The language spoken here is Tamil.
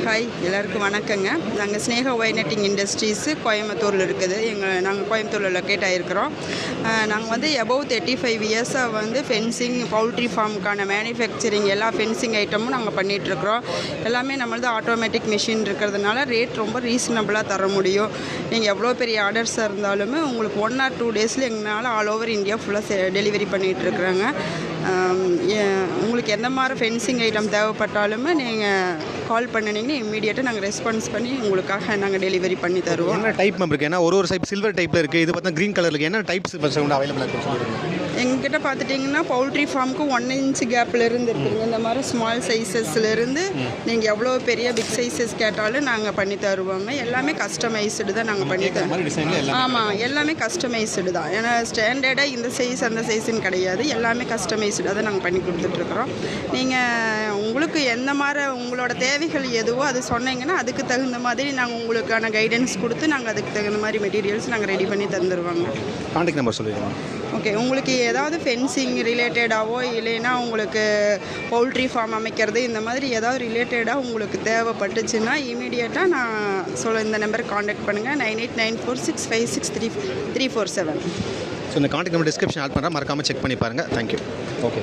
ஹாய், எல்லாருக்கும் வணக்கங்க. நாங்கள் ஸ்னேகா ஒய் நெட்டிங் இண்டஸ்ட்ரீஸு கோயம்புத்தூரில் இருக்குது. நாங்கள் கோயம்புத்தூரில் லொக்கேட் ஆகிருக்கிறோம். நாங்கள் வந்து எபோவ் 35 இயர்ஸாக வந்து ஃபென்சிங், பவுல்ட்ரி ஃபார்முக்கான மேனுஃபேக்சரிங் எல்லா ஃபென்சிங் ஐட்டமும் நாங்கள் பண்ணிகிட்ருக்குறோம். எல்லாமே நம்மளது ஆட்டோமேட்டிக் மிஷின் இருக்கிறதுனால ரேட் ரொம்ப ரீசனபிளாக தர முடியும். நீங்கள் எவ்வளோ பெரிய ஆர்டர்ஸாக இருந்தாலுமே உங்களுக்கு 1 or 2 டேஸில் எங்களால் ஆல் ஓவர் இந்தியா ஃபுல்லாக டெலிவரி பண்ணிகிட்ருக்குறோங்க. உங்களுக்கு எந்த மாதிரி ஃபென்சிங் ஐட்டம் தேவைப்பட்டாலுமே நீங்கள் கால் பண்ணினீங்கன்னா இம்மீடியட்டாக நாங்கள் ரெஸ்பான்ஸ் பண்ணி உங்களுக்காக நாங்கள் டெலிவரி பண்ணி தருவோம். என்ன டைப் இருக்குது? ஏன்னா ஒரு டைப் சில்வர் டைப்பில் இருக்குது, இது பார்த்தா க்ரீன் கலரில் என்ன டைப்ஸ் அவைலபிளாக இருக்குது? எங்ககிட்ட பார்த்துட்டிங்கன்னா பவுல்ட்ரி ஃபார்முக்கு 1 inch கேப்பில் இருந்து இருக்குதுங்க. இந்த மாதிரி ஸ்மால் சைஸஸ்லேருந்து நீங்கள் எவ்வளோ பெரிய பிக் சைஸஸ் கேட்டாலும் நாங்கள் பண்ணி தருவோங்க. எல்லாமே கஸ்டமைஸ்டு தான் நாங்கள் பண்ணி தருவோம். ஆமாம், எல்லாமே கஸ்டமைஸ்டு தான். ஏன்னா ஸ்டாண்டர்டாக இந்த சைஸ் அந்த சைஸுன்னு கிடையாது, எல்லாமே கஸ்டமைஸ்டாக தான் நாங்கள் பண்ணி கொடுத்துட்ருக்குறோம். நீங்கள் உங்களுக்கு எந்த மாதிரி உங்களோட தேவைகள் எதுவோ அது சொன்னீங்கன்னா அதுக்கு தகுந்த மாதிரி நாங்கள் உங்களுக்கான கைடன்ஸ் கொடுத்து நாங்கள் அதுக்கு தகுந்த மாதிரி மெட்டீரியல்ஸ் நாங்கள் ரெடி பண்ணி தந்துடுவோங்க. கான்டாக்ட் நம்பர் சொல்லிடுவோம். ஓகே, உங்களுக்கு ஏதாவது ஃபென்சிங் ரிலேட்டடாகவோ இல்லைன்னா உங்களுக்கு பவுல்ட்ரி ஃபார்ம் அமைக்கிறது இந்த மாதிரி ஏதாவது ரிலேட்டடாக உங்களுக்கு தேவைப்பட்டுச்சுன்னா இமீடியட்டாக நான் இந்த நம்பருக்கு காண்டாக்ட் பண்ணுங்கள். 9894656347. ஸோ இந்த கான்டாக்ட் நம்பர் டிஸ்கிரிப்ஷன் ஆட் பண்ணுறேன், மறக்காமல் செக் பண்ணி பாருங்கள். தேங்க்யூ. ஓகே.